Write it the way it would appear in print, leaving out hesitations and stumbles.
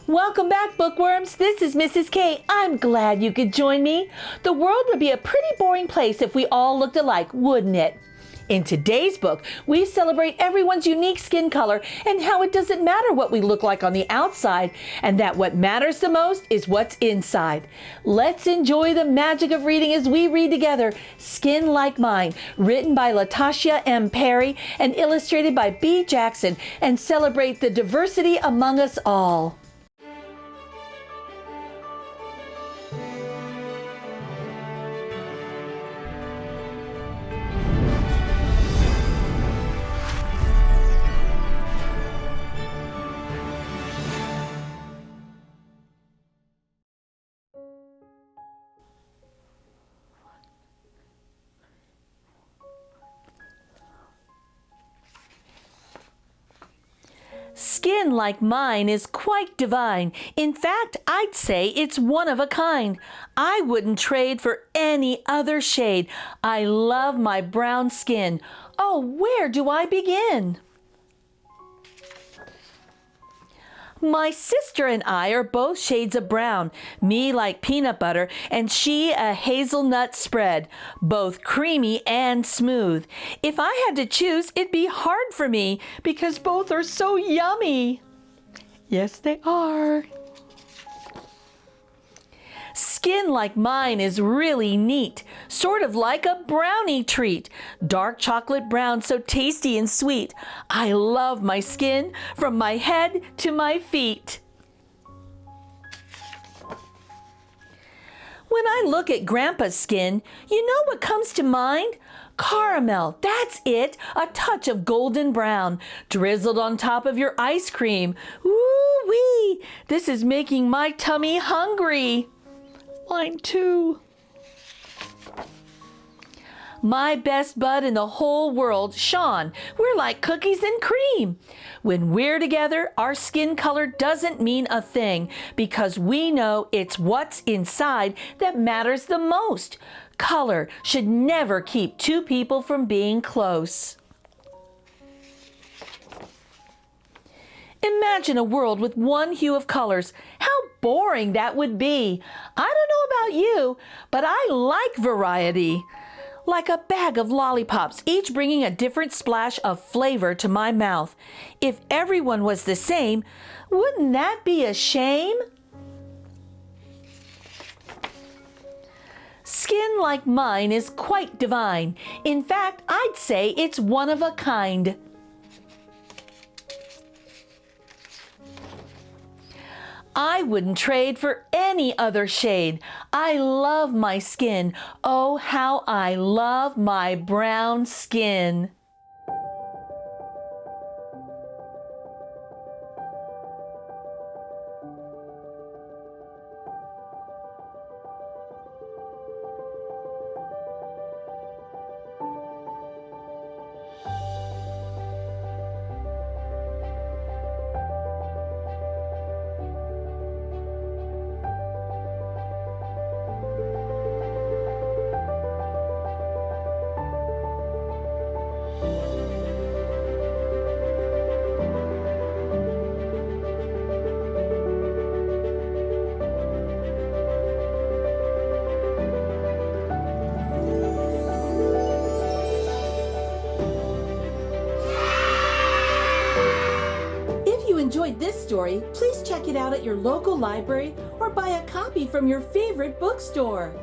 Welcome back, bookworms. This is Mrs. K. I'm glad you could join me. The world would be a pretty boring place if we all looked alike, wouldn't it? In today's book, we celebrate everyone's unique skin color and how it doesn't matter what we look like on the outside, and that what matters the most is what's inside. Let's enjoy the magic of reading as we read together Skin Like Mine, written by LaTashia M. and illustrated by Bea Jackson, and celebrate the diversity among us all. Skin like mine is quite divine. In fact, I'd say it's one of a kind. I wouldn't trade for any other shade. I love my brown skin. Oh, where do I begin? My sister and I are both shades of brown, me like peanut butter and she a hazelnut spread, both creamy and smooth. If I had to choose, it'd be hard for me because both are so yummy. Yes, they are. Skin like mine is really neat, sort of like a brownie treat. Dark chocolate brown, so tasty and sweet. I love my skin from my head to my feet. When I look at Grandpa's skin, you know what comes to mind? Caramel, that's it, a touch of golden brown, drizzled on top of your ice cream. Woo-wee, this is making my tummy hungry. Mine too. My best bud in the whole world, Sean, we're like cookies and cream. When we're together, our skin color doesn't mean a thing because we know it's what's inside that matters the most. Color should never keep two people from being close. Imagine a world with one hue of colors. How boring that would be. I don't know about you, but I like variety. Like a bag of lollipops, each bringing a different splash of flavor to my mouth. If everyone was the same, wouldn't that be a shame? Skin like mine is quite divine. In fact, I'd say it's one of a kind. I wouldn't trade for any other shade. I love my skin. Oh, how I love my brown skin. Enjoyed this story, please check it out at your local library or buy a copy from your favorite bookstore.